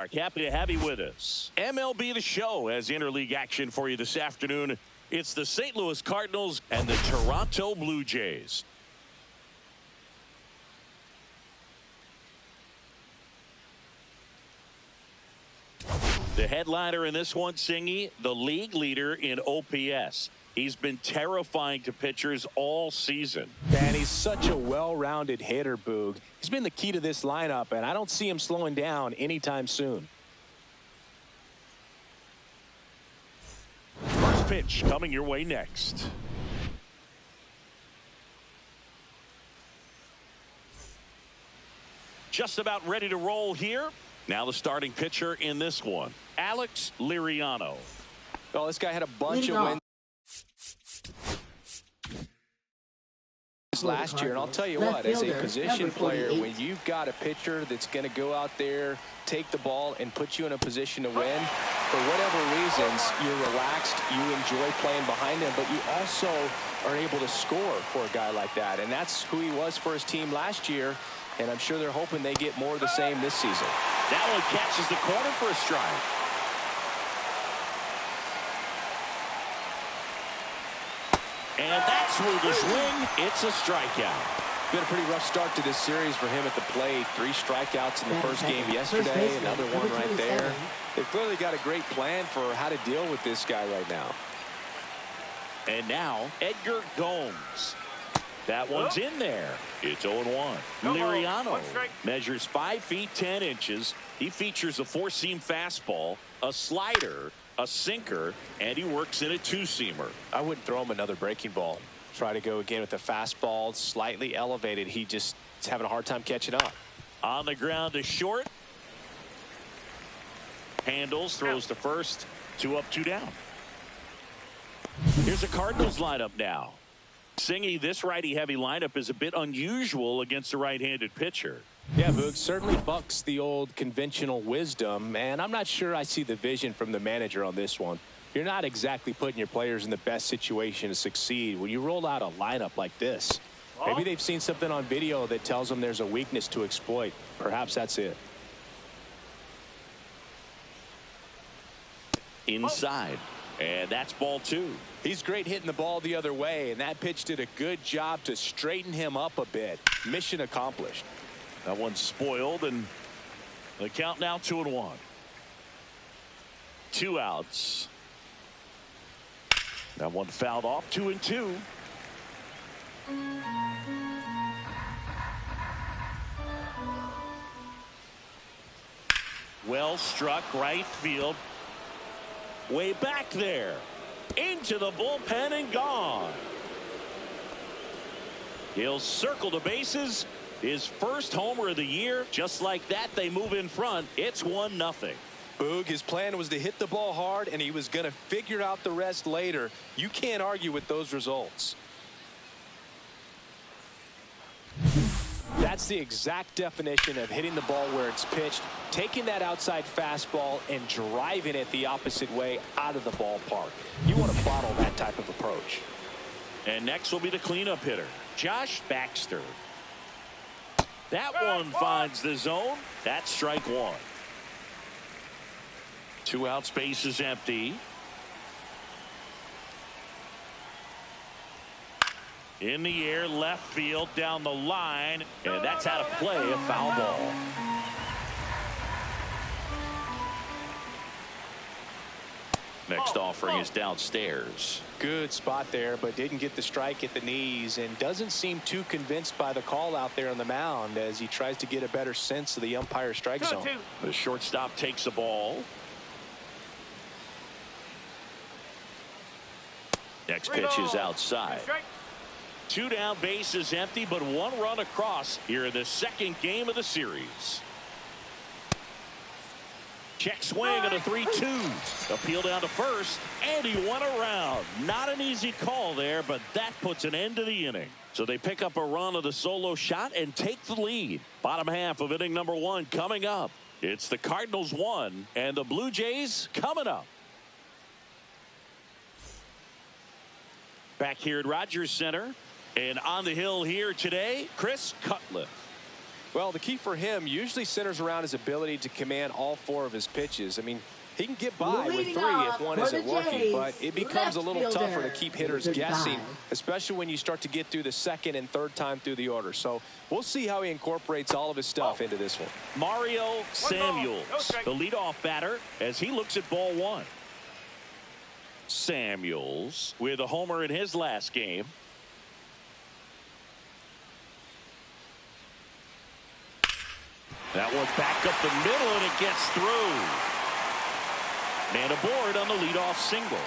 Happy to have you with us. MLB The Show has interleague action for you this afternoon. It's the St. Louis Cardinals and the Toronto Blue Jays. The headliner in this one, Singy, the league leader in OPS. He's been terrifying to pitchers all season. And he's such a well-rounded hitter, Boog. He's been the key to this lineup, and I don't see him slowing down anytime soon. First pitch coming your way next. Just about ready to roll here. Now the starting pitcher in this one, Alex Liriano. Well, this guy had a bunch of wins last year, and I'll tell you what, as a position player, when you've got a pitcher that's going to go out there, take the ball, and put you in a position to win, for whatever reasons, you're relaxed, you enjoy playing behind him, but you also are able to score for a guy like that, and that's who he was for his team last year, and I'm sure they're hoping they get more of the same this season. That one catches the corner for a strike. And that's where the swing. It's a strikeout. Been a pretty rough start to this series for him at the plate. 3 strikeouts in the first game yesterday. Another one right there. They've clearly got a great plan for how to deal with this guy right now. And now Edgar Gomes. That one's in there. It's 0-1. Liriano measures 5 feet 10 inches. He features a 4-seam fastball, a slider, a sinker, and he works in a 2-seamer. I wouldn't throw him another breaking ball. Try to go again with the fastball, slightly elevated. He just is having a hard time catching up. On the ground to short. Handles, throws to first. 2 up, 2 down. Here's the Cardinals lineup now. Singy, this righty-heavy lineup is a bit unusual against a right-handed pitcher. Yeah, Boog, certainly bucks the old conventional wisdom, and I'm not sure I see the vision from the manager on this one. You're not exactly putting your players in the best situation to succeed when you roll out a lineup like this. Maybe they've seen something on video that tells them there's a weakness to exploit. Perhaps that's it. Inside. And that's ball 2. He's great hitting the ball the other way, and that pitch did a good job to straighten him up a bit. Mission accomplished. That one's spoiled, and the count now 2-1. 2 outs. That one fouled off. 2-2. Well struck right field. Way back there. Into the bullpen and gone. He'll circle the bases. His first homer of the year. Just like that, they move in front. It's 1-0. Boog, his plan was to hit the ball hard, and he was going to figure out the rest later. You can't argue with those results. That's the exact definition of hitting the ball where it's pitched, taking that outside fastball and driving it the opposite way out of the ballpark. You want to bottle that type of approach. And next will be the cleanup hitter, Josh Baxter. That one finds the zone. That's strike 1. 2 outs, base is empty. In the air, left field, down the line, and that's out of play, a foul ball. Next offering is downstairs. Good spot there, but didn't get the strike at the knees, and doesn't seem too convinced by the call out there on the mound as he tries to get a better sense of the umpire strike zone. The shortstop takes the ball. Next pitch is outside. 2 down, base is empty, but 1 run across here in the second game of the series. Check swing on a 3-2. Appeal down to first, and he went around. Not an easy call there, but that puts an end to the inning. So they pick up a run of the solo shot and take the lead. Bottom half of inning number 1 coming up. It's the Cardinals 1 and the Blue Jays coming up. Back here at Rogers Center. And on the hill here today, Chris Cutliff. Well, the key for him usually centers around his ability to command all 4 of his pitches. I mean, he can get by with 3 if one isn't working, but it becomes a little tougher to keep hitters guessing, especially when you start to get through the second and third time through the order. So we'll see how he incorporates all of his stuff into this one. Mario Samuels, the leadoff batter, as he looks at ball 1. Samuels with a homer in his last game. That one's back up the middle, and it gets through. Man aboard on the leadoff single.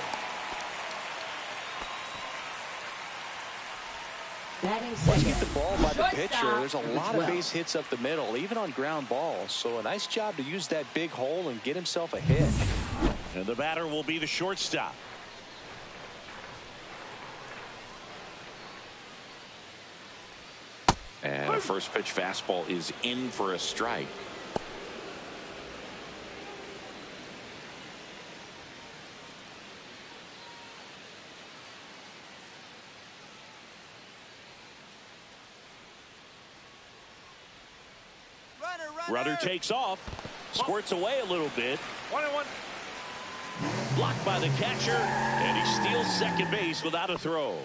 Once you get the ball by the pitcher, there's a lot of base hits up the middle, even on ground balls. So a nice job to use that big hole and get himself a hit. And the batter will be the shortstop. And a first pitch fastball is in for a strike. Runner takes off, squirts away a little bit. 1-1. Blocked by the catcher, and he steals second base without a throw.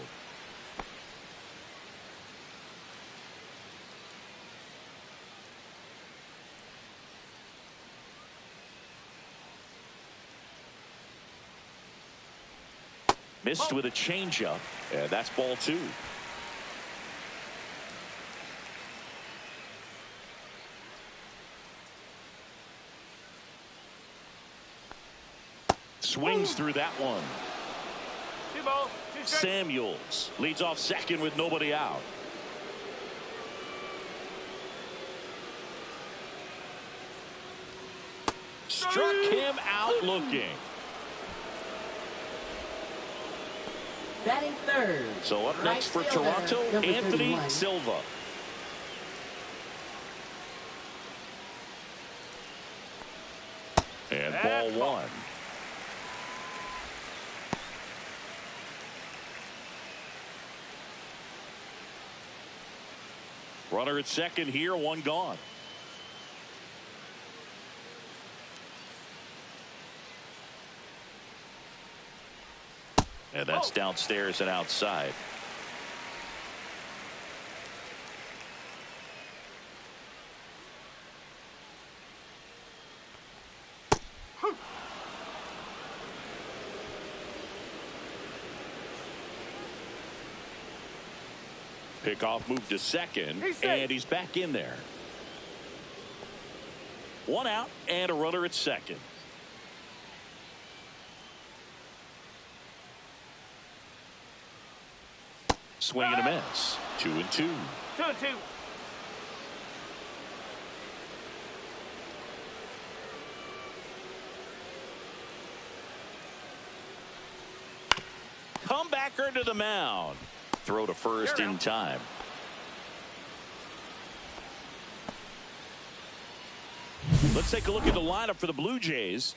Missed with a changeup, and that's ball 2. Swings through that one. 2 balls, 2 strikes. Samuels leads off second with nobody out. Struck him out looking. Batting third. So up next for Toronto, Anthony 31. Silva. And ball 1. Runner at second here, 1 gone. And that's downstairs and outside. Pickoff moved to second, and he's back in there. 1 out and a runner at second. Swing and a miss. 2-2. 2-2. Comebacker to the mound. Throw to first in time. Let's take a look at the lineup for the Blue Jays.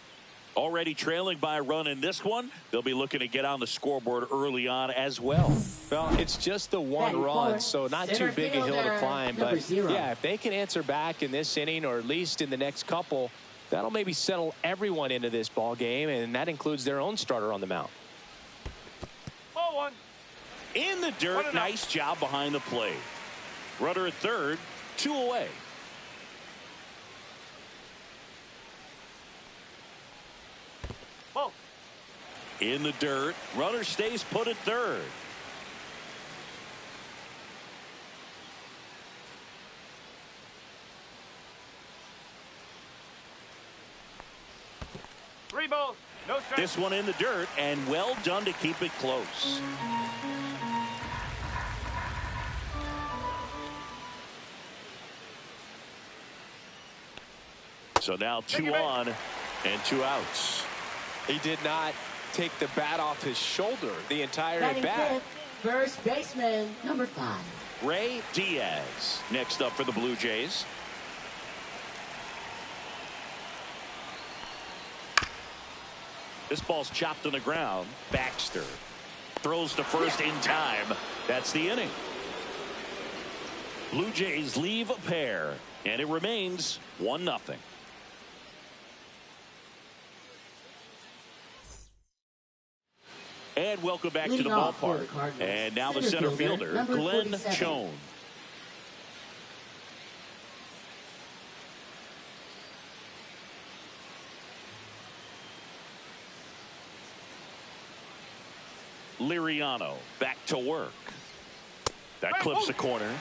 Already trailing by a run in this one. They'll be looking to get on the scoreboard early on as well. Well, it's just the 1 run, so not too big a hill to climb. But yeah, if they can answer back in this inning, or at least in the next couple, that'll maybe settle everyone into this ball game, and that includes their own starter on the mound. Ball 1. In the dirt, nice job behind the plate. Runner at third, 2 away. Ball. In the dirt, runner stays put at third. Three balls, no strikes. This one in the dirt, and well done to keep it close. So now 2 on and 2 outs. He did not take the bat off his shoulder the entire Batting at-bat. fifth, first baseman, number 5. Ray Diaz next up for the Blue Jays. This ball's chopped on the ground. Baxter throws to first in time. That's the inning. Blue Jays leave a pair. And it remains 1-0. And welcome back to the ballpark. And now the center fielder, Glenn Schoen. Liriano back to work. That clips the corner.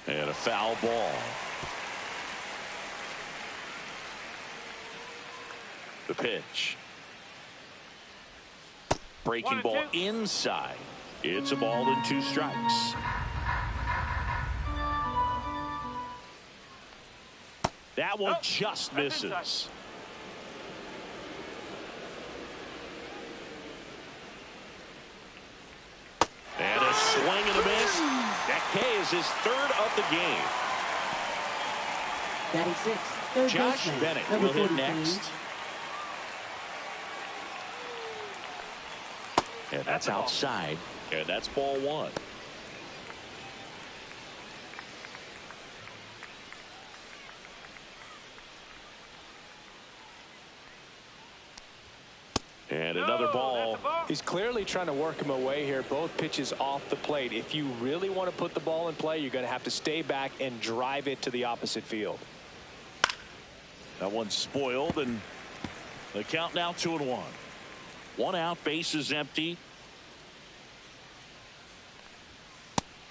And a foul ball. The pitch. Breaking ball inside. It's a ball and 2 strikes. That one just misses. And a swing and a miss. That K is his 3rd of the game. Batting 6th, Josh Bennett will hit next. And that's outside. And that's ball 1. And another ball. He's clearly trying to work him away here. Both pitches off the plate. If you really want to put the ball in play, you're going to have to stay back and drive it to the opposite field. That one's spoiled, and the count now 2-1. 1 out, base is empty.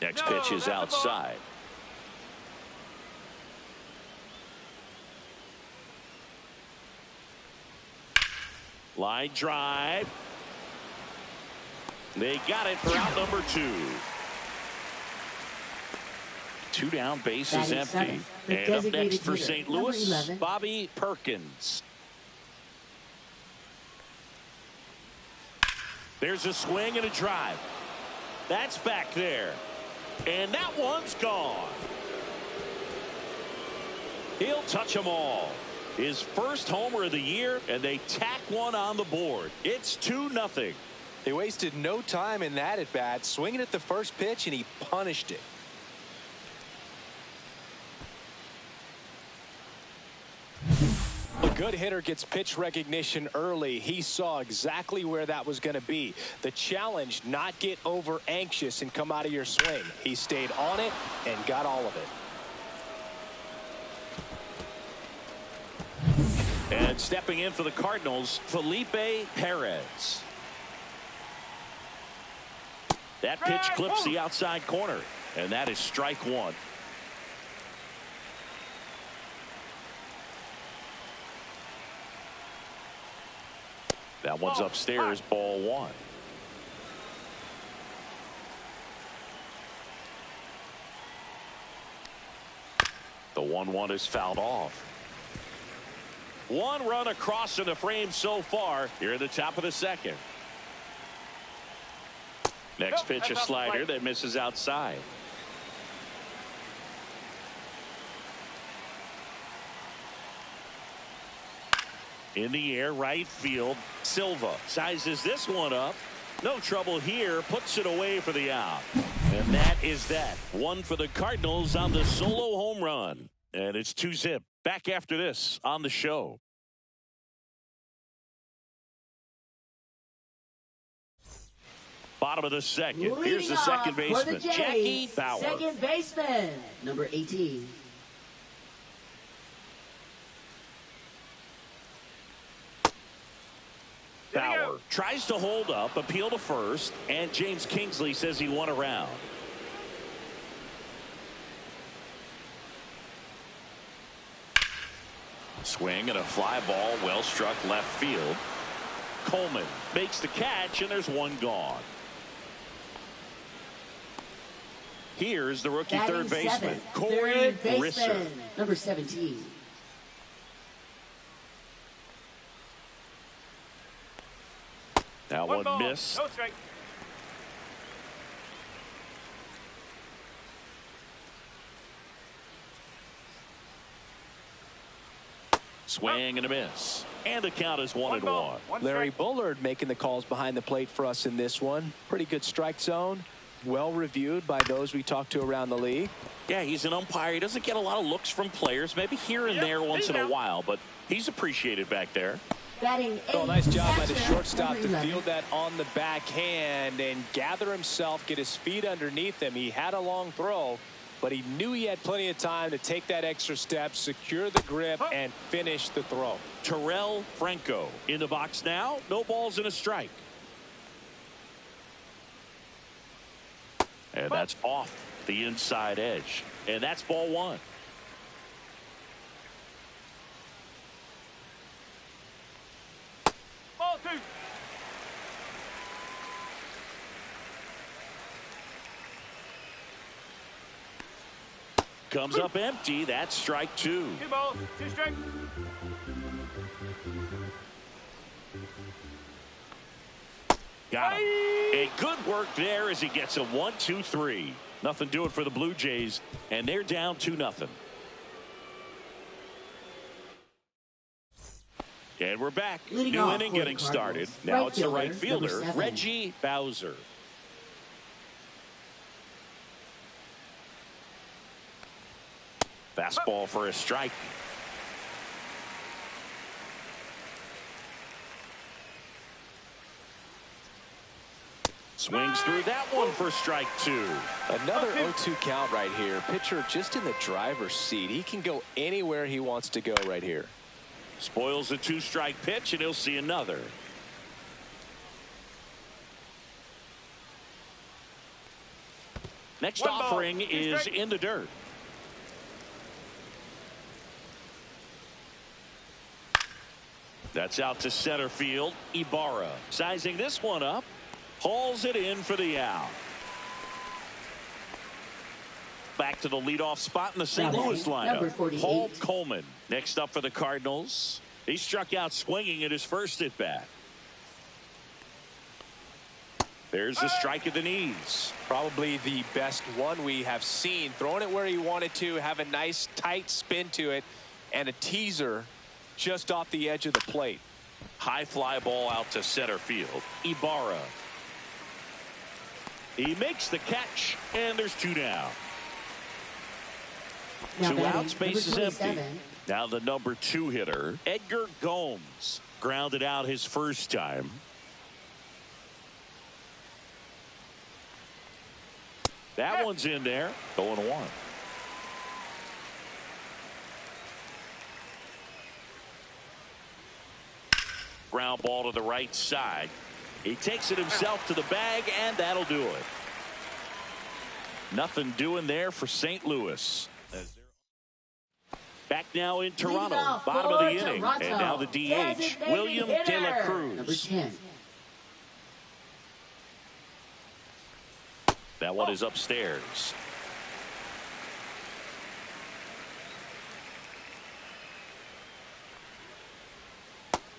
Next pitch is outside. Line drive. They got it for out number 2. 2 down, base is empty. And up next for St. Louis, Bobby Perkins. There's a swing and a drive. That's back there. And that one's gone. He'll touch them all. His first homer of the year, and they tack one on the board. It's 2-0. They wasted no time in that at bat, swinging at the first pitch, and he punished it. A good hitter gets pitch recognition early. He saw exactly where that was going to be. The challenge, not get over anxious and come out of your swing. He stayed on it and got all of it. And stepping in for the Cardinals, Felipe Perez. That pitch clips the outside corner, and that is strike 1. That one's upstairs, ball 1. The 1-1 is fouled off. 1 run across in the frame so far here at the top of the 2nd. Next pitch, a slider that misses outside. In the air, right field. Silva sizes this one up. No trouble here. Puts it away for the out. And that is that. 1 for the Cardinals on the solo home run. And it's 2-zip. Back after this on the show. Bottom of the 2nd. Here's the second baseman, Jackie Bauer. Second baseman, number 18. Bauer tries to hold up, appeal to first, and James Kingsley says he won around. Swing and a fly ball, well struck left field. Coleman makes the catch, and there's 1 gone. Here's the rookie third baseman, Corey Risser. Number 17. That one missed. No strike. Swing and a miss. And the count is 1-1. Larry Bullard making the calls behind the plate for us in this one. Pretty good strike zone. Well reviewed by those we talked to around the league. Yeah, he's an umpire. He doesn't get a lot of looks from players, maybe here and there once in a while, but he's appreciated back there. Oh, nice job by the shortstop to field that on the backhand and gather himself, get his feet underneath him. He had a long throw, but he knew he had plenty of time to take that extra step, secure the grip, and finish the throw. Terrell Franco in the box now. No balls and a strike. And that's off the inside edge. And that's ball one. Ball two. Comes up empty. That's strike two. 2 balls, 2 strikes. Got him. And good work there as he gets a 1-2-3. Nothing doing for the Blue Jays, and they're down 2-0. And we're back. Leading New off inning for the getting Cardinals. started. Now Right it's the right fielder, fielder, number 7. Reggie Bowser. Fastball for a strike. Swings through that one for strike two. Another 0-2 count right here. Pitcher just in the driver's seat. He can go anywhere he wants to go right here. Spoils the 2-strike pitch, and he'll see another. Next One ball, offering 2 is strikes. in the dirt. That's out to center field. Ibarra sizing this one up. Hauls it in for the out. Back to the leadoff spot in the St. Louis lineup. Paul Coleman next up for the Cardinals. He struck out swinging at his first at bat. There's a strike at the knees. Probably the best one we have seen. Throwing it where he wanted to, have a nice tight spin to it, and a teaser just off the edge of the plate. High fly ball out to center field. Ibarra. He makes the catch, and there's 2 down. Now 2 outs, batting, base is number empty. 27. Now the number 2 hitter, Edgar Gomes, grounded out his first time. That one's in there. 0-1. Ground ball to the right side. He takes it himself to the bag, and that'll do it. Nothing doing there for St. Louis. Back now in Toronto, bottom of the inning, and now the DH, William De La Number Cruz. 10. That one is upstairs.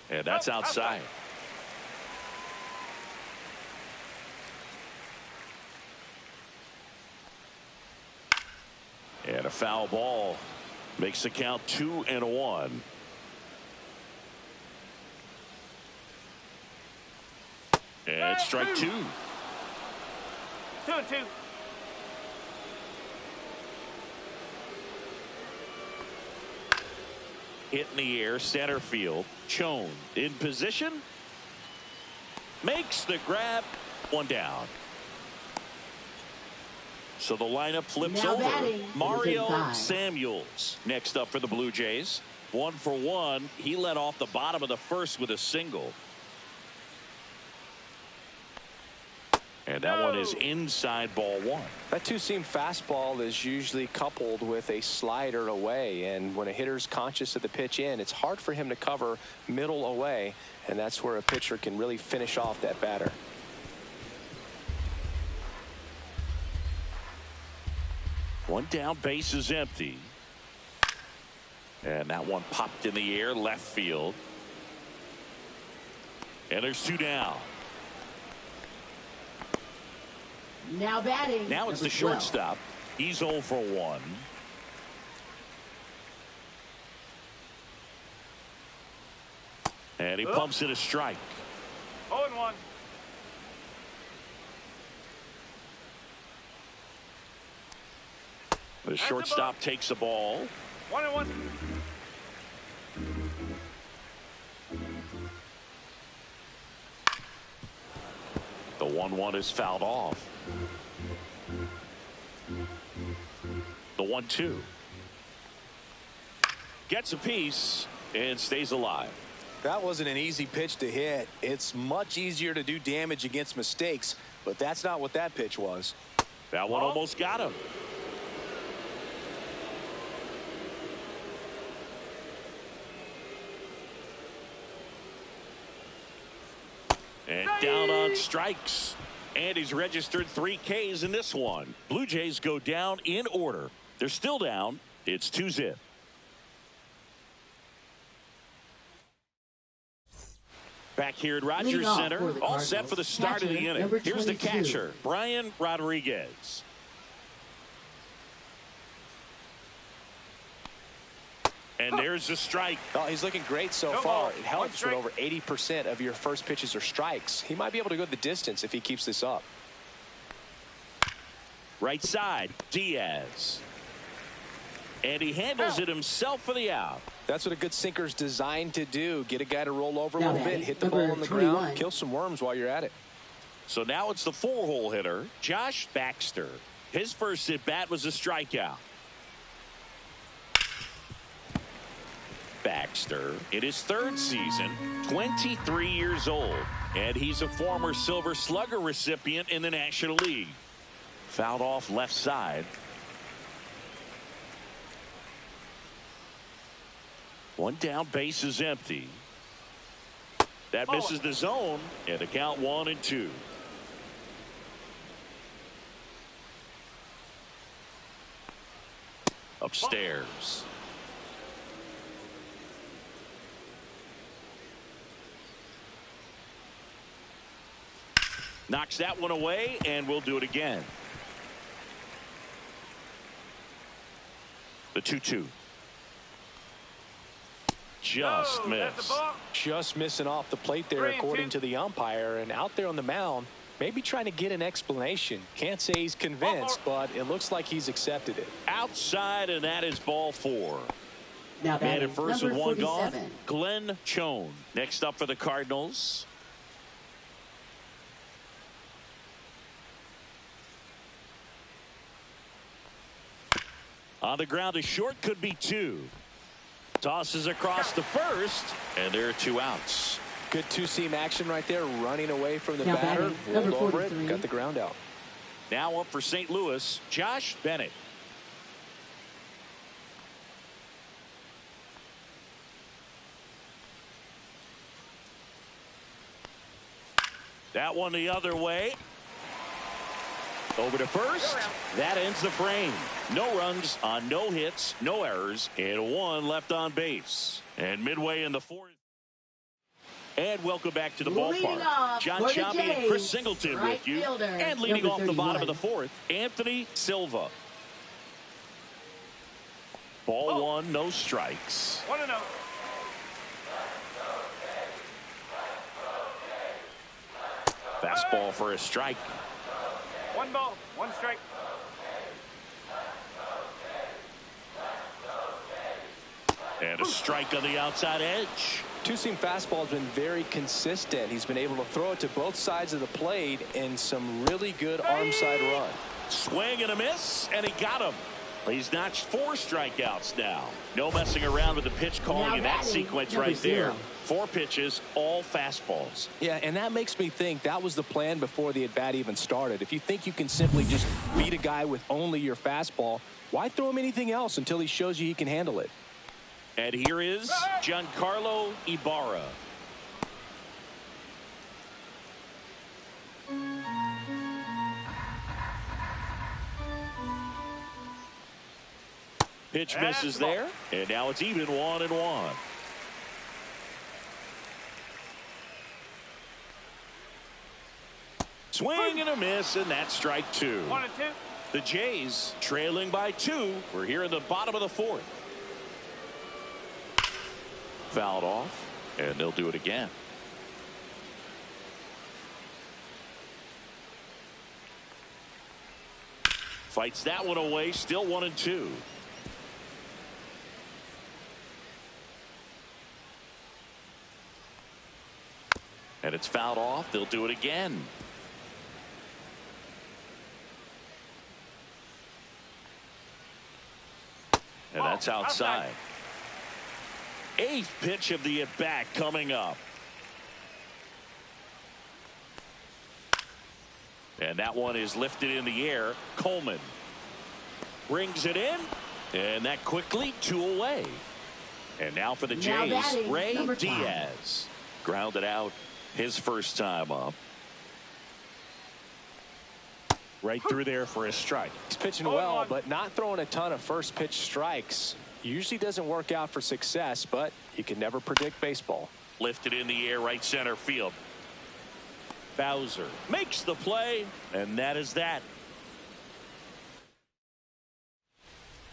And that's outside. And a foul ball makes the count 2-1. And strike 2. 2-2. Hit in the air, center field. Chone in position. Makes the grab. 1 down. So the lineup flips Now over. batting, Mario 35. Samuels next up for the Blue Jays. 1 for 1. He led off the bottom of the first with a single. And that one is inside ball 1. That two-seam fastball is usually coupled with a slider away, and when a hitter's conscious of the pitch in, it's hard for him to cover middle away, and that's where a pitcher can really finish off that batter. One down, base is empty. And that one popped in the air, left field. And there's 2 down. Now batting. Now it's number the 12. shortstop. He's 0 for 1. And he pumps it a strike. 0-1. The shortstop takes the ball. 1-1. The 1-1 is fouled off. The 1-2. Gets a piece and stays alive. That wasn't an easy pitch to hit. It's much easier to do damage against mistakes, but that's not what that pitch was. That one almost got him. And down on strikes. And he's registered 3 Ks in this one. Blue Jays go down in order. They're still down. It's 2-0. Back here at Rogers Center, all set for the start of the inning. Here's the catcher, Brian Rodriguez. And there's the strike. Oh, he's looking great so far. It helps when over 80% of your first pitches are strikes. He might be able to go the distance if he keeps this up. Right side, Diaz. And he handles it himself for the out. That's what a good sinker's designed to do. Get a guy to roll over a little bit, hit the ball on the ground, kill some worms while you're at it. So now it's the 4-hole hitter, Josh Baxter. His first at-bat was a strikeout. Baxter, in his 3rd season, 23 years old, and he's a former Silver Slugger recipient in the National League. Fouled off left side. One down, base is empty. That misses the zone, and the count 1-2. Upstairs. Knocks that one away, and we'll do it again. The 2-2. Just missed. Just missing off the plate there, according to the umpire. And out there on the mound, maybe trying to get an explanation. Can't say he's convinced, but it looks like he's accepted it. Outside, and that is ball 4. Now Man at first with 1 gone. 47. Glenn Chone. Next up for the Cardinals. On the ground to short, could be 2. Tosses across the first, and there are 2 outs. Good two-seam action right there, running away from the batter, rolled over it, got the ground out. Now up for St. Louis, Josh Bennett. That one the other way. Over to first. That ends the frame. No runs on no hits, no errors, and 1 left on base. And midway in the 4th. And welcome back to the ballpark. John Choppy and Chris Singleton with you. And leading off the bottom of the 4th, Anthony Silva. Ball 1, no strikes. 1-0. Fastball for a strike. 1 ball, 1 strike. And a strike on the outside edge. Two-seam fastball has been very consistent. He's been able to throw it to both sides of the plate in some really good arm side run. Swing and a miss, and he got him. He's notched 4 strikeouts now. No messing around with the pitch calling in that sequence right there. 4 pitches, all fastballs. Yeah, and that makes me think that was the plan before the at-bat even started. If you think you can simply just beat a guy with only your fastball, why throw him anything else until he shows you he can handle it? And here is Giancarlo Ibarra. Pitch misses there, and now it's even 1-1. Swing and a miss, and that's strike 2. 1-2. The Jays trailing by 2. We're here in the bottom of the 4th. Fouled off, And they'll do it again. Fights that one away. Still 1-2. And it's fouled off. They'll do it again. And that's outside. Eighth pitch of the at-bat coming up. And that one is lifted in the air. Coleman brings it in. And that quickly 2 away. And now for the Jays, Ray Diaz. Grounded out his first time up. Right through there for a strike. He's pitching well, but not throwing a ton of first pitch strikes. Usually doesn't work out for success, but you can never predict baseball. Lifted in the air, right center field. Bowser makes the play, and that is that.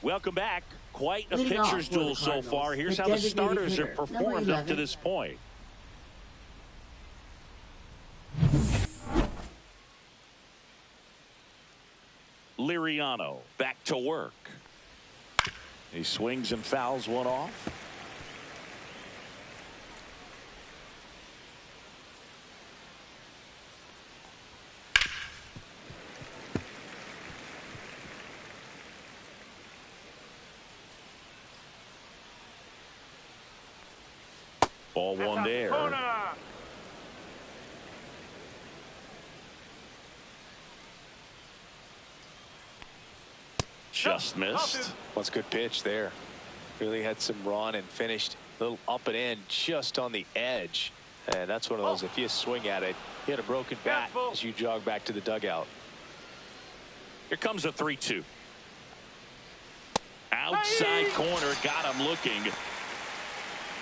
Welcome back. Quite a pitcher's duel so far. Here's how the starters have performed up to this point. Liriano back to work. He swings and fouls one off. Ball one there. Just missed. That's a good pitch there. Really had some run and finished a little up and in just on the edge. And that's one of those, if you swing at it, you had a broken bat as you jog back to the dugout. Here comes a 3-2. Outside corner, got him looking.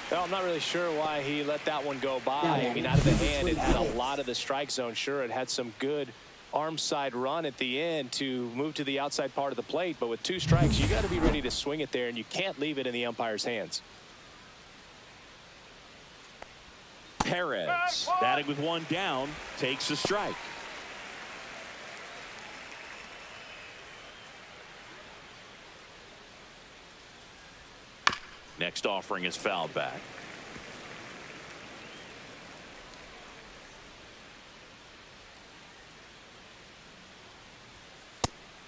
Well, I'm not really sure why he let that one go by. I mean, out of the hand, it had a lot of the strike zone. Sure, it had some good arm side run at the end to move to the outside part of the plate, but with 2 strikes, you got to be ready to swing it there, and you can't leave it in the umpire's hands. Perez, batting with 1 down, takes a strike. Next offering is fouled back.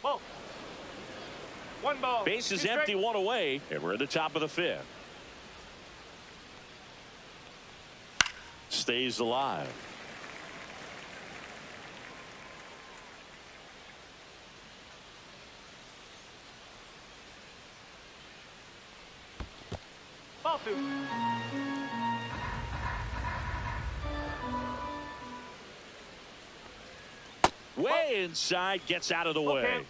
Ball. 1 ball. Base is empty, 1 away, and we're at the top of the 5th. Stays alive. Ball 2. Way inside, gets out of the way.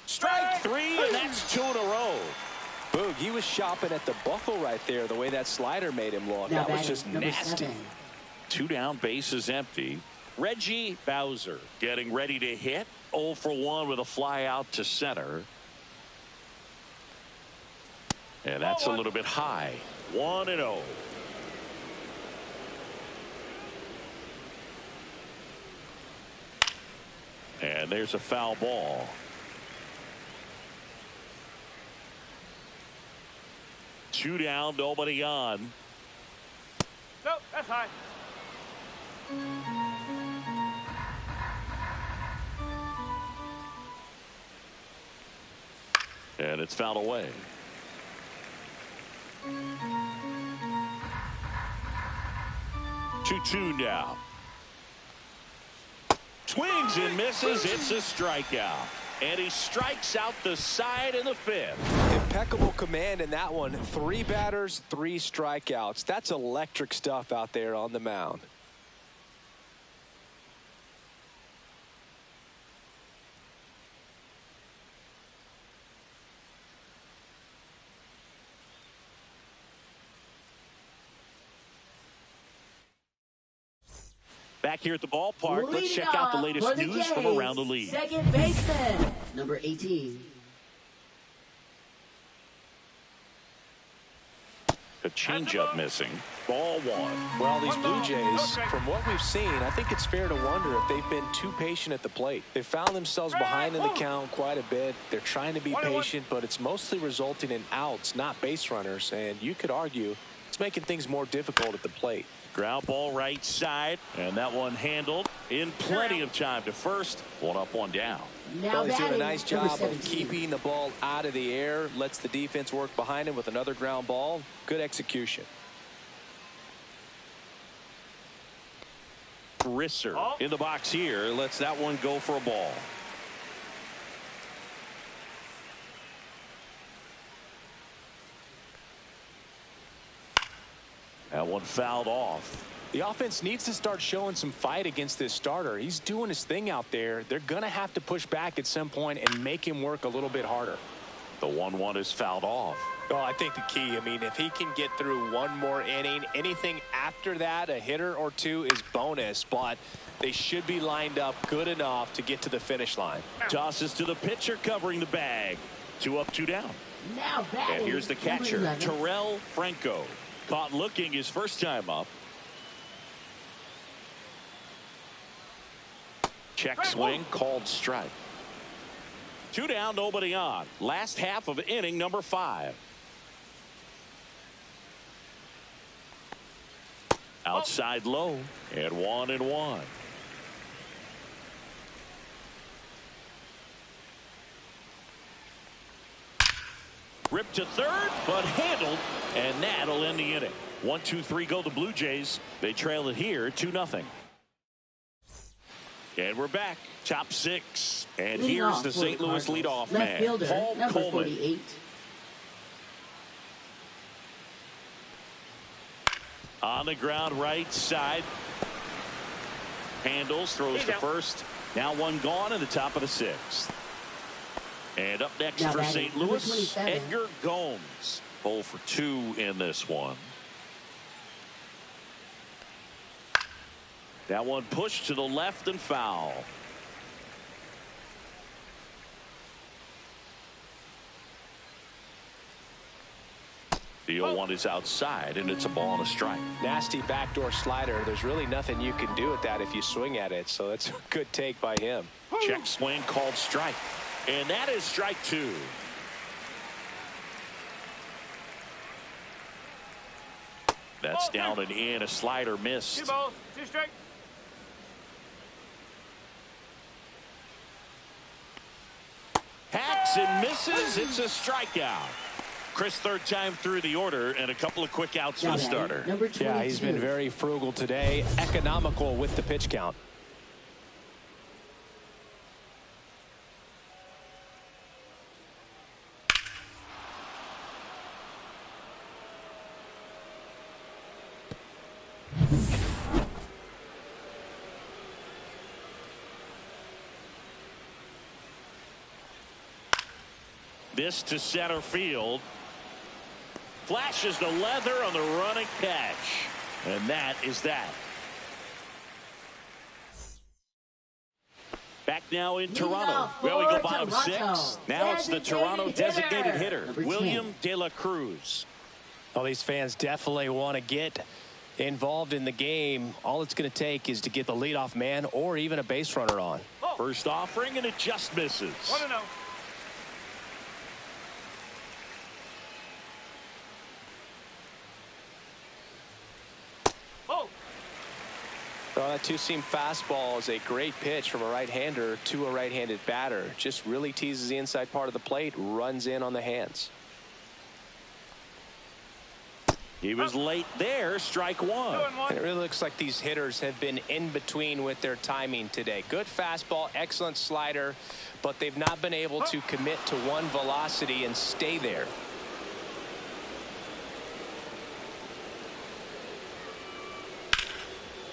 Strike 3, and that's 2 in a row. Boog, he was shopping at the buckle right there, the way that slider made him look. That was just nasty. 2 down, base is empty. Reggie Bowser getting ready to hit. 0 for 1 with a fly out to center. And that's a little bit high. 1-0. And there's a foul ball. 2 down, nobody on. Nope, that's high. And it's fouled away. Two now. Swings and misses. It's a strikeout. And he strikes out the side in the 5th. Impeccable command in that one. 3 batters, 3 strikeouts. That's electric stuff out there on the mound. Back here at the ballpark, let's check out the latest news from around the league. Second baseman, number 18. A changeup missing. Ball one. Well, these Blue Jays, from what we've seen, I think it's fair to wonder if they've been too patient at the plate. They found themselves behind in the count quite a bit. They're trying to be patient, but it's mostly resulting in outs, not base runners. And you could argue it's making things more difficult at the plate. Ground ball right side, and that one handled in plenty of time to first. One up, one down. Well, he's doing a nice job of keeping the ball out of the air, lets the defense work behind him with another ground ball. Good execution. Risser in the box here, lets that one go for a ball. That one fouled off. The offense needs to start showing some fight against this starter. He's doing his thing out there. They're going to have to push back at some point and make him work a little bit harder. The 1-1 is fouled off. Well, I think the key, I mean, if he can get through one more inning, anything after that, a hitter or two is bonus, but they should be lined up good enough to get to the finish line. Tosses to the pitcher covering the bag. 2 up, 2 down. Now batting, and here's the catcher, number 11. Terrell Franco. Caught looking his first time up. Check swing, called strike. 2 down, nobody on. Last half of inning number 5. Outside low, and 1-1. Ripped to third, but handled, and that'll end the inning. 1-2-3 go the Blue Jays. They trail it here 2-0. And we're back. Top 6. And here's the St. Louis leadoff man, fielder, Paul number Coleman. 48. On the ground right side. Handles, throws to first. Now one gone in the top of the 6th. And up next for St. Louis, Edgar Gomes. 0 for 2 in this one. That one pushed to the left and foul. The 0-1 is outside, and it's a ball and a strike. Nasty backdoor slider. There's really nothing you can do with that if you swing at it, so it's a good take by him. Check swing, called strike. And that is strike 2. That's down and in. A slider missed. 2 balls, 2 strikes. Hacks and misses. It's a strikeout. Chris, third time through the order, and a couple of quick outs for the starter. Number 22. Yeah, he's been very frugal today, economical with the pitch count. This to center field. Flashes the leather on the running catch. And that is that. Back now in Toronto. Well, we go bottom 6. Now it's the Toronto designated hitter, William De La Cruz. Well, these fans definitely want to get involved in the game. All it's going to take is to get the leadoff man or even a base runner on. First offering, and it just misses. 1-0. Well, that two-seam fastball is a great pitch from a right-hander to a right-handed batter. Just really teases the inside part of the plate, runs in on the hands. He was late there, strike 1. And it really looks like these hitters have been in between with their timing today. Good fastball, excellent slider, but they've not been able to commit to one velocity and stay there.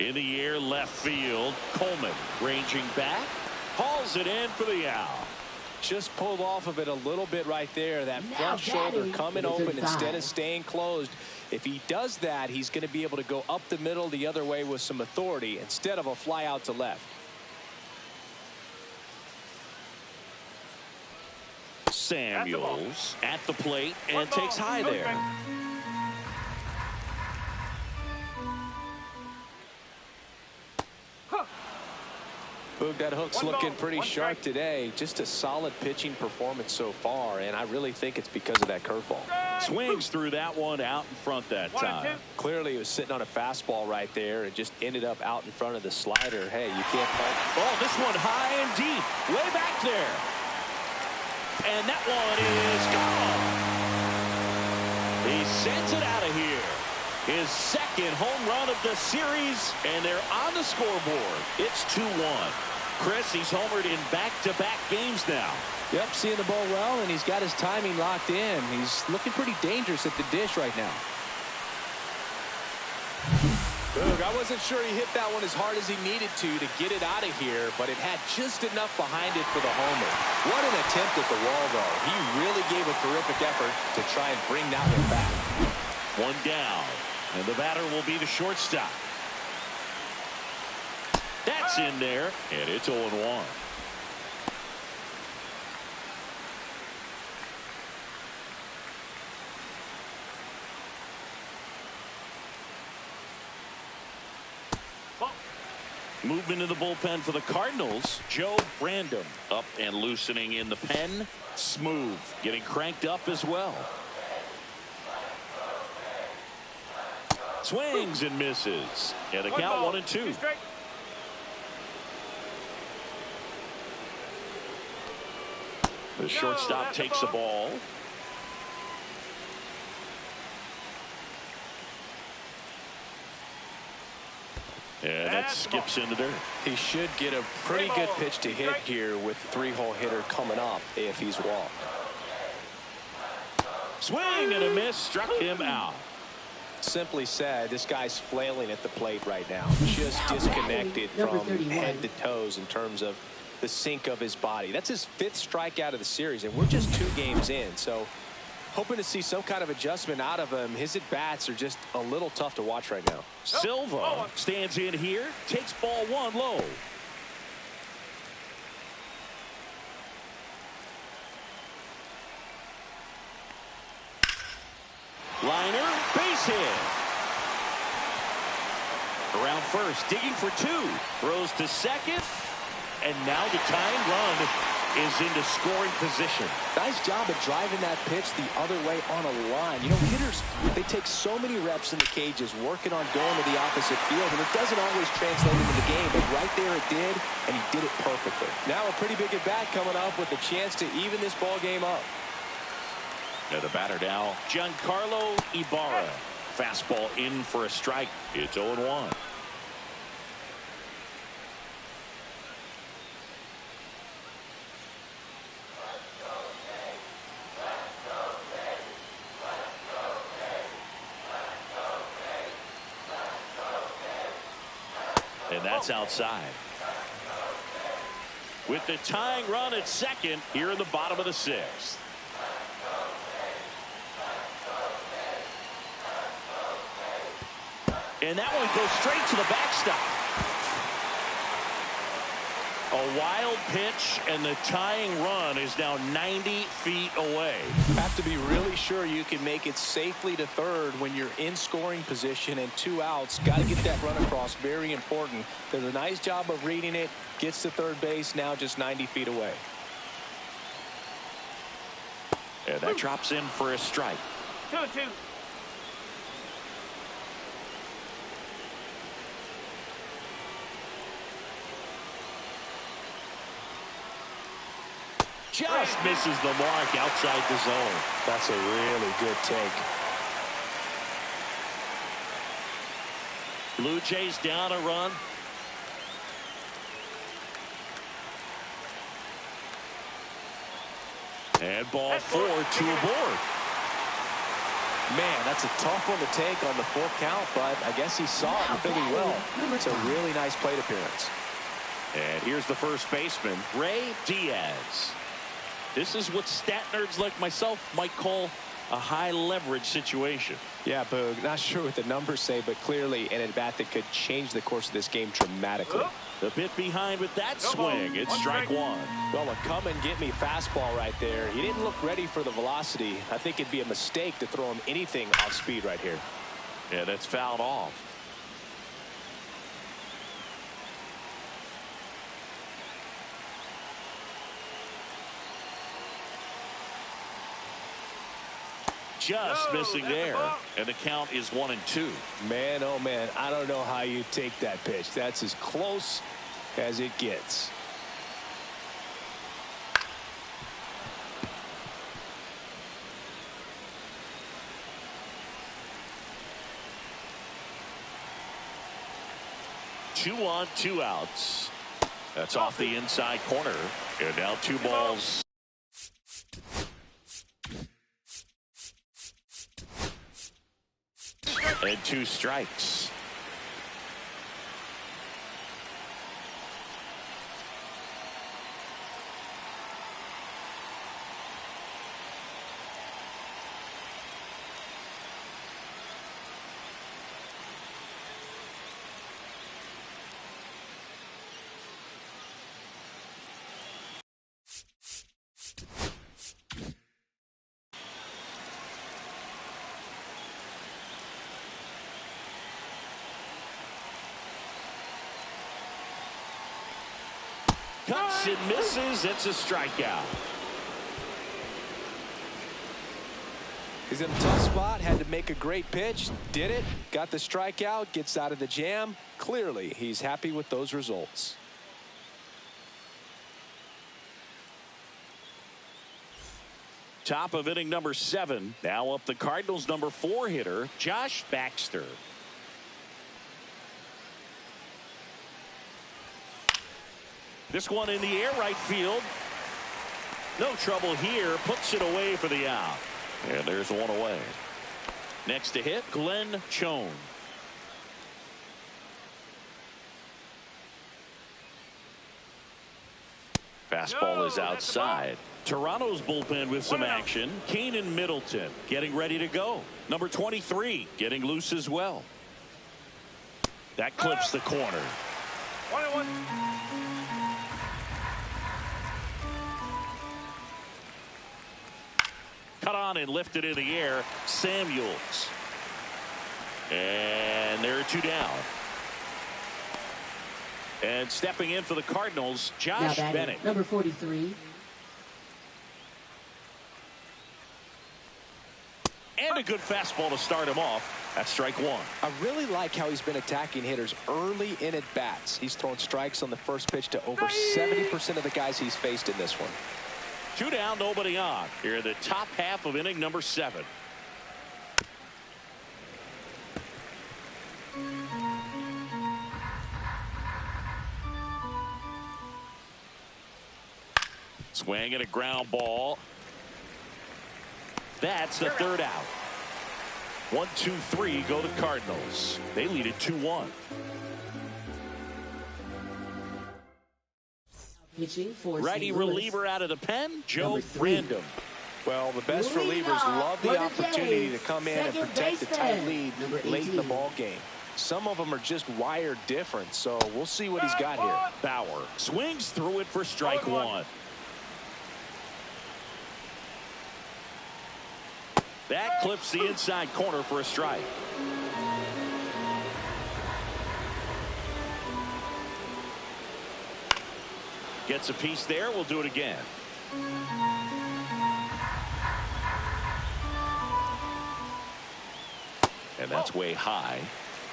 In the air, left field. Coleman ranging back. Hauls it in for the out. Just pulled off of it a little bit right there. That front shoulder coming open instead of staying closed. If he does that, he's going to be able to go up the middle the other way with some authority instead of a fly out to left. Samuels at the plate and takes high there. Boog, that hook's looking pretty sharp today. Just a solid pitching performance so far, and I really think it's because of that curveball. Swings through that one out in front that time. Clearly, he was sitting on a fastball right there and just ended up out in front of the slider. Hey, you can't play. Oh, this one high and deep, way back there. And that one is gone. He sends it out of here. His second home run of the series, and they're on the scoreboard. It's 2-1. Chris, he's homered in back-to-back games now. Yep, seeing the ball well, and he's got his timing locked in. He's looking pretty dangerous at the dish right now. Boog, I wasn't sure he hit that one as hard as he needed to get it out of here, but it had just enough behind it for the homer. What an attempt at the wall, though. He really gave a terrific effort to try and bring that one back. One down, and the batter will be the shortstop. That's in there, and it's 0-1. Movement in the bullpen for the Cardinals. Joe Random up and loosening in the pen. Smooth, getting cranked up as well. Swings and misses. And the count 1-2. The shortstop takes the ball. And that skips into dirt. He should get a pretty good pitch to hit here with the three-hole hitter coming up if he's walked. Swing and a miss, struck him out. Simply said, this guy's flailing at the plate right now. Just disconnected from head to toes in terms of the sink of his body. That's his 5th strikeout of the series, and we're just 2 games in. So hoping to see some kind of adjustment out of him. His at-bats are just a little tough to watch right now. Silva stands in here, takes ball 1 low. Liner, base hit. Around first, digging for 2. Throws to second, and now the tying run is into scoring position. Nice job of driving that pitch the other way on a line. You know, hitters, they take so many reps in the cages working on going to the opposite field, and it doesn't always translate into the game, but right there it did, and he did it perfectly. Now a pretty big at-bat coming up with a chance to even this ball game up. Now the batter now, Giancarlo Ibarra. Fastball in for a strike. It's 0-1. And that's outside. With the tying run at second here in the bottom of the 6th. And that one goes straight to the backstop. A wild pitch, and the tying run is now 90 feet away. Have to be really sure you can make it safely to third when you're in scoring position and 2 outs. Got to get that run across. Very important. Does a nice job of reading it. Gets to third base, now just 90 feet away. And that drops in for a strike. 2-2. Just misses the mark outside the zone. That's a really good take. Blue Jays down a run. And ball 4, 2 aboard. Man, that's a tough one to take on the 4th count, but I guess he saw it really well. It's a really nice plate appearance. And here's the first baseman, Ray Diaz. This is what stat nerds like myself might call a high leverage situation. Yeah, Boog, not sure what the numbers say, but clearly an at-bat that could change the course of this game dramatically. A bit behind with that swing. It's strike one. Well, a come and get me fastball right there. He didn't look ready for the velocity. I think it'd be a mistake to throw him anything off speed right here. Yeah, that's fouled off. Just missing there, and the count is 1-2. Man, oh man, I don't know how you take that pitch. That's as close as it gets. Two on, two outs. That's off the inside corner, and now 2 balls. And 2 strikes. Cuts and misses. It's a strikeout. He's in a tough spot. Had to make a great pitch. Did it. Got the strikeout. Gets out of the jam. Clearly, he's happy with those results. Top of inning number 7. Now up the Cardinals' number 4 hitter, Josh Baxter. This one in the air, right field. No trouble here. Puts it away for the out. And there's one away. Next to hit, Glenn Chone. Fastball is outside. Toronto's bullpen with some action. Keenan Middleton getting ready to go. Number 23 getting loose as well. That clips the corner. 1-1. Cut on and lifted in the air. Samuels. And there are 2 down. And stepping in for the Cardinals, Josh Bennett. Number 43. And a good fastball to start him off. That's strike 1. I really like how he's been attacking hitters early in at bats. He's thrown strikes on the first pitch to over 70% of the guys he's faced in this one. 2 down, nobody on. Here in the top half of inning number 7. Swing and a ground ball. That's the 3rd out. 1, 2, 3 go the Cardinals. They lead it 2-1. Pitching for Righty St. Louis. reliever out of the pen, Joe Random. Well, the best relievers love the opportunity to come in and protect a tight lead late in the ball game. Some of them are just wired different, so we'll see what he's got here. Bauer swings through it for strike 1. That clips the inside corner for a strike. Gets a piece there. We'll do it again. And that's way high.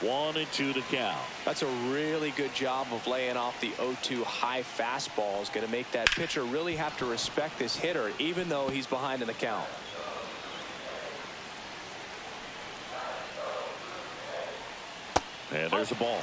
1-2 to count. That's a really good job of laying off the 0-2 high fastball. Is going to make that pitcher really have to respect this hitter, even though he's behind in the count. And there's a ball.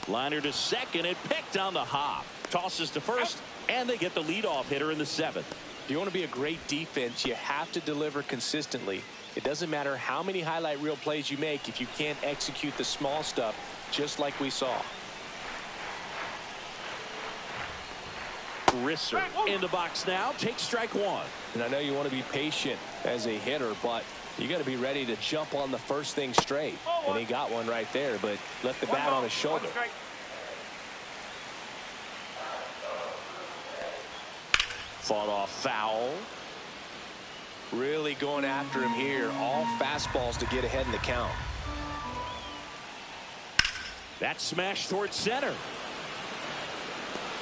Liner to second and picked on the hop. Tosses to first, and they get the leadoff hitter in the 7th. If you want to be a great defense, you have to deliver consistently. It doesn't matter how many highlight reel plays you make if you can't execute the small stuff, just like we saw. Risser in the box now. Takes strike one. And I know you want to be patient as a hitter, but you got to be ready to jump on the first thing straight. And he got one right there, but left the bat on his shoulder. Fought off foul. Really going after him here. All fastballs to get ahead in the count. That smash towards center.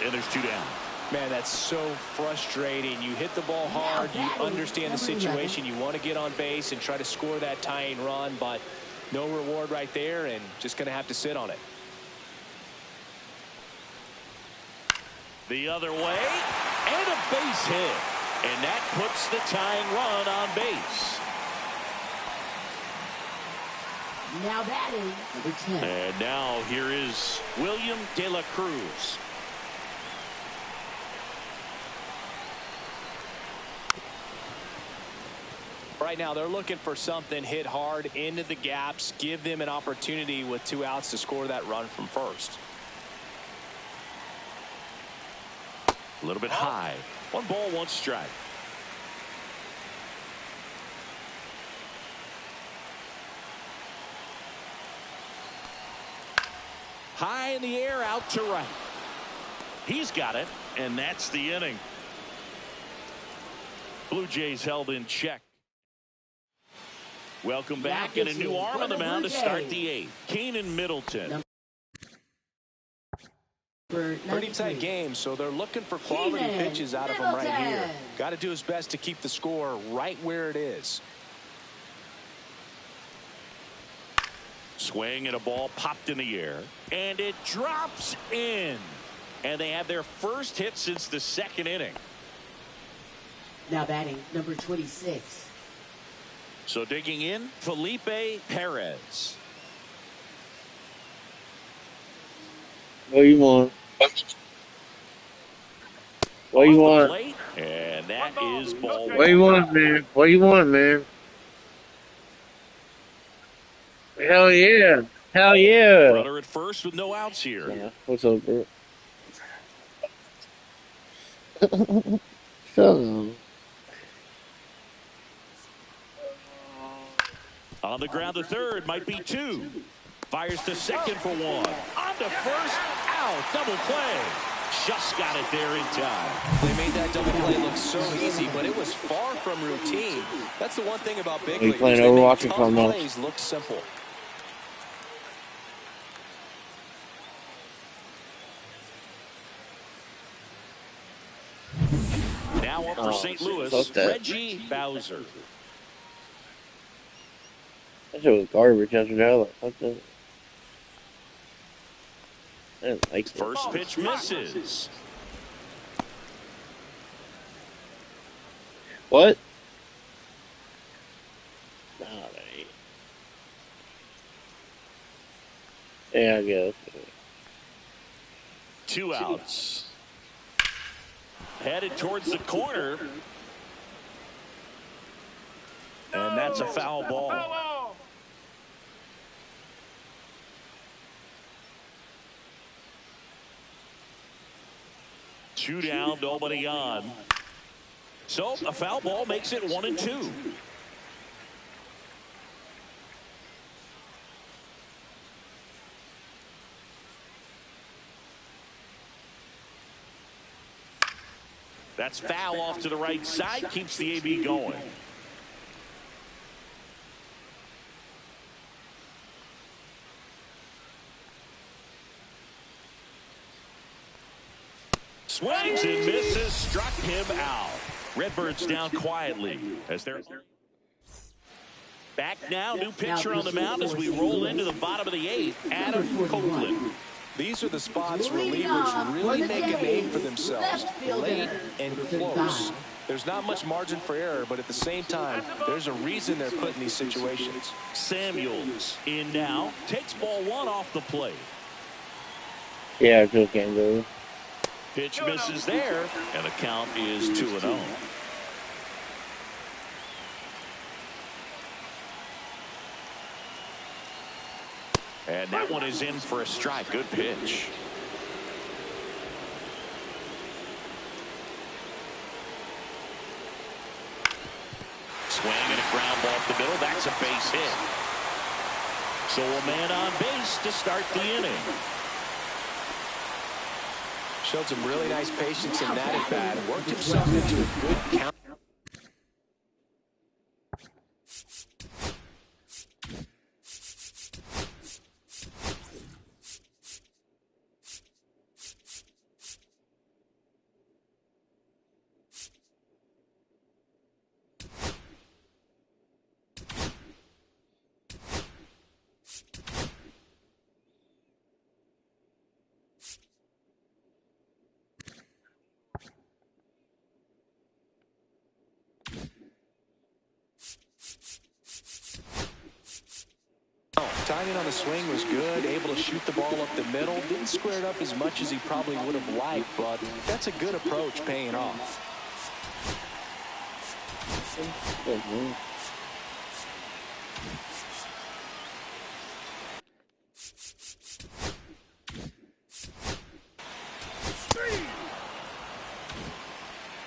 And there's two down. Man, that's so frustrating. You hit the ball hard. You understand the situation. You want to get on base and try to score that tying run, but no reward right there, and just going to have to sit on it. The other way, and a base hit. And that puts the tying run on base. Now batting, number 10. And now here is William De La Cruz. Right now, they're looking for something hit hard into the gaps, give them an opportunity with 2 outs to score that run from first. A little bit high. 1 ball, 1 strike. High in the air, out to right. He's got it, and that's the inning. Blue Jays held in check. Welcome back, and a new arm on the mound to start the 8th. Keenan Middleton. Pretty tight game, so they're looking for quality pitches out of him right here. Got to do his best to keep the score right where it is. Swing and a ball popped in the air, and it drops in. And they have their first hit since the 2nd inning. Now batting, number 26. So digging in, Felipe Perez. What do you want? What do you want? Plate, and that is ball What do you want, man? What do you want, man? Hell yeah. Hell yeah. Runner at first with no outs here. Yeah. What's up, bro? So. On the ground to third, might be 2. Fires to second for 1. On to first, out, double play. Just got it there in time. They made that double play look so easy, but it was far from routine. That's the one thing about big leaguers. Playing They make Overwatch tough for months. plays look simple. Now up for St. Louis, Reggie Bowser. That shit was garbage yesterday. I was like, fuck that. I didn't like it. First pitch misses. What? Nah, that ain't. Yeah, I guess. 2 outs. Headed towards the corner. And that's a foul ball. 2 down, nobody on. So a foul ball makes it 1-2. That's foul off to the right side, keeps the AB going. Swings and misses, struck him out. Redbirds down quietly as they're back now. New pitcher on the mound as we roll into the bottom of the 8th. Adam Copeland. These are the spots relievers really make a name for themselves. Late and close. There's not much margin for error, but at the same time, there's a reason they're put in these situations. Samuels in now. Takes ball 1 off the plate. Yeah, I just can't go. Pitch misses there, and the count is 2-0. And that one is in for a strike. Good pitch. Swing and a ground ball up the middle. That's a base hit. So a man on base to start the inning. Showed some really nice patience in that at bat. Worked himself into a good count. Timing on the swing was good, able to shoot the ball up the middle. Didn't square it up as much as he probably would have liked, but that's a good approach paying off.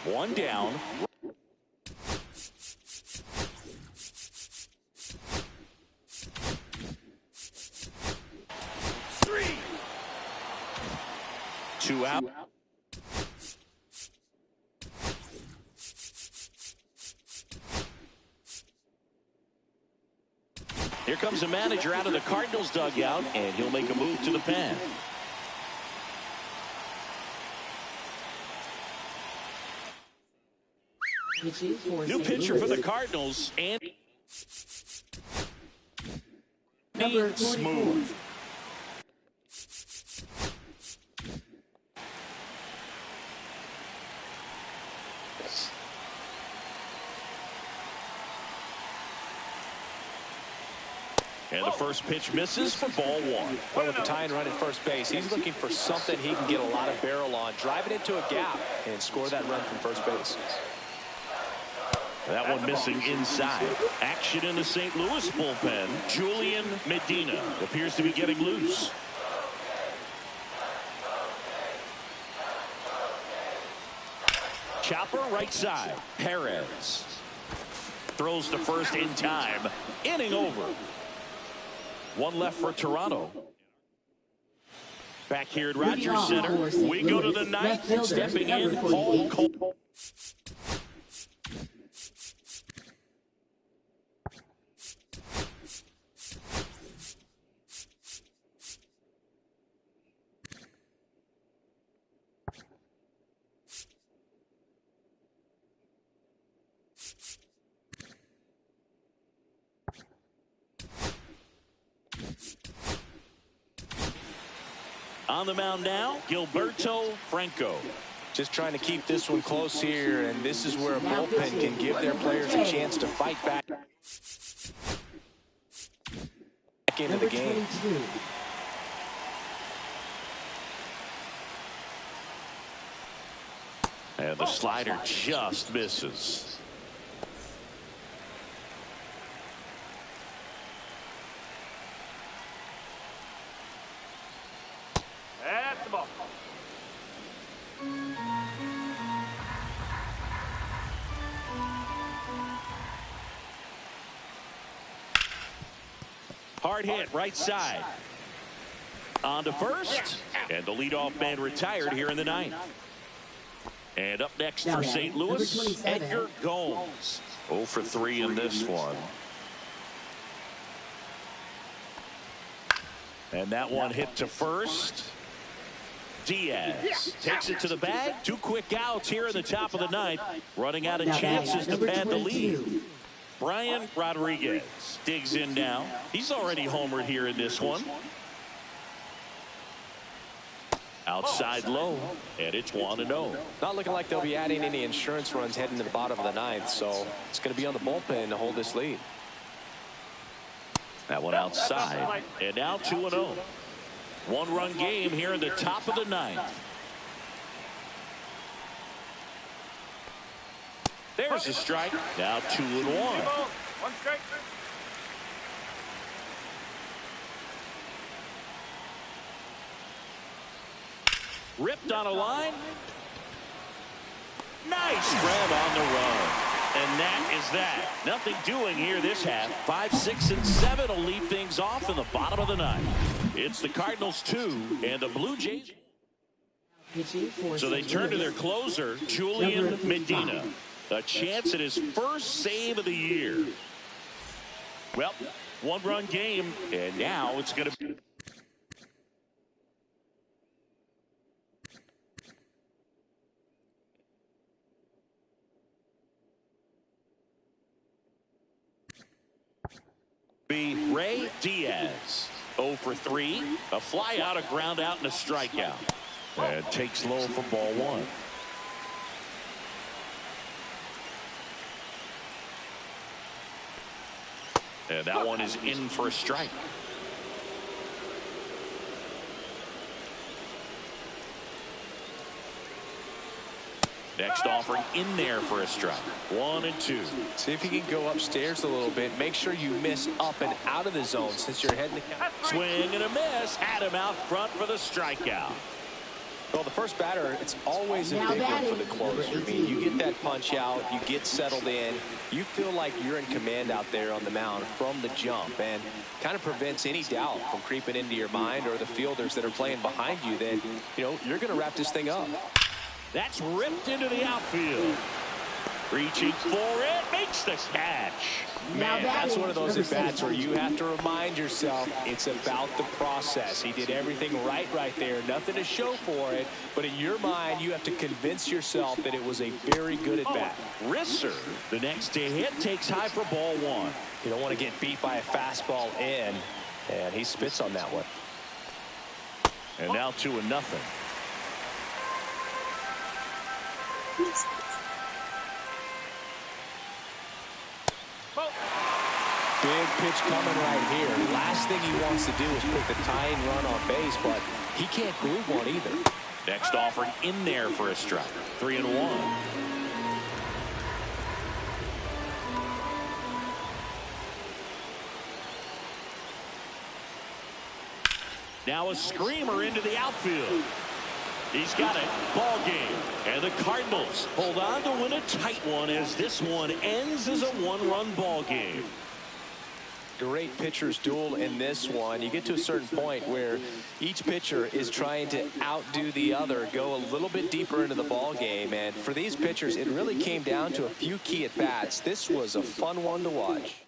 One down. Two out. Here comes the manager out of the Cardinals dugout, and he'll make a move to the pen. New pitcher for the Cardinals, and smooth. And the first pitch misses for ball one. Well, with the tying run at first base, he's looking for something he can get a lot of barrel on. Drive it into a gap and score that run from first base. That one missing inside. Action in the St. Louis bullpen. Julian Medina appears to be getting loose. Chopper right side. Perez throws to first in time. Inning over. One left for Toronto. Back here at Rogers Center, we go to the ninth. Stepping in, Paul Cole. On the mound now, Gilberto Franco. Just trying to keep this one close here, and this is where a bullpen can give their players a chance to fight back into the game. And the slider just misses. That's the ball. Hard hit, right side. On to first, and the leadoff man retired here in the ninth. And up next for St. Louis, Edgar Gomes. 0 for 3 in this one. And that one hit to first. Diaz takes it to the bag. 2 quick outs here in the top of the ninth. Running out of chances to pad the lead. Brian Rodriguez digs in now. He's already homered here in this one. Outside low, and it's 1-0. Not looking like they'll be adding any insurance runs heading to the bottom of the ninth, so it's going to be on the bullpen to hold this lead. That one outside, and now 2-0. 1-run game here in the top of the ninth. There's a strike. Now 2-1. 1 strike. Ripped on a line. Nice grab on the run. And that is that. Nothing doing here this half. 5, 6, and 7 will lead things off in the bottom of the ninth. It's the Cardinals 2 and the Blue Jays. So they turn to their closer, Julian Medina. A chance at his first save of the year. Well, one-run game, and now it's going to be Ray Diaz. 0 for 3. A fly out, a ground out, and a strikeout. And takes low for ball 1. And that one is in for a strike. Next offering in there for a strike. 1 and 2. See if you can go upstairs a little bit. Make sure you miss up and out of the zone since you're heading to count. Swing and a miss. Had him out front for the strikeout. Well, the first batter, it's always a big one for the closer. I mean, you get that punch out, you get settled in, you feel like you're in command out there on the mound from the jump, and kind of prevents any doubt from creeping into your mind or the fielders that are playing behind you that, you know, you're going to wrap this thing up. That's ripped into the outfield. Reaching for it, makes the catch. Man, that's one of those at-bats where you have to remind yourself it's about the process. He did everything right there. Nothing to show for it. But in your mind, you have to convince yourself that it was a very good at-bat. Risser, the next to hit, takes high for ball 1. You don't want to get beat by a fastball in. And he spits on that one. And now 2-0. Big pitch coming right here. Last thing he wants to do is put the tying run on base, but he can't groove one either. Next offering in there for a strike. 3-1. Now a screamer into the outfield. He's got it. Ball game. And the Cardinals hold on to win a tight one as this one ends as a one-run ball game. Great pitcher's duel in this one. You get to a certain point where each pitcher is trying to outdo the other, go a little bit deeper into the ball game. And for these pitchers, it really came down to a few key at-bats. This was a fun one to watch.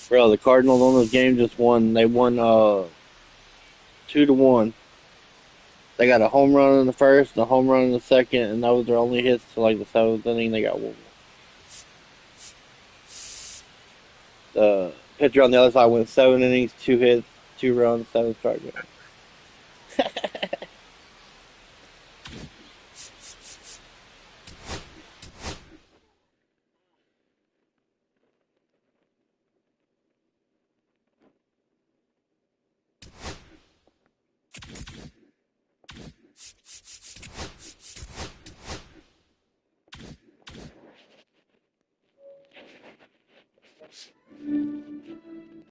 Bro, the Cardinals on this game just won. They won 2-1. They got a home run in the first and a home run in the second, and that was their only hits to like the 7th inning. They got one more. The pitcher on the other side went 7 innings, 2 hits, 2 runs, 7 strikeouts.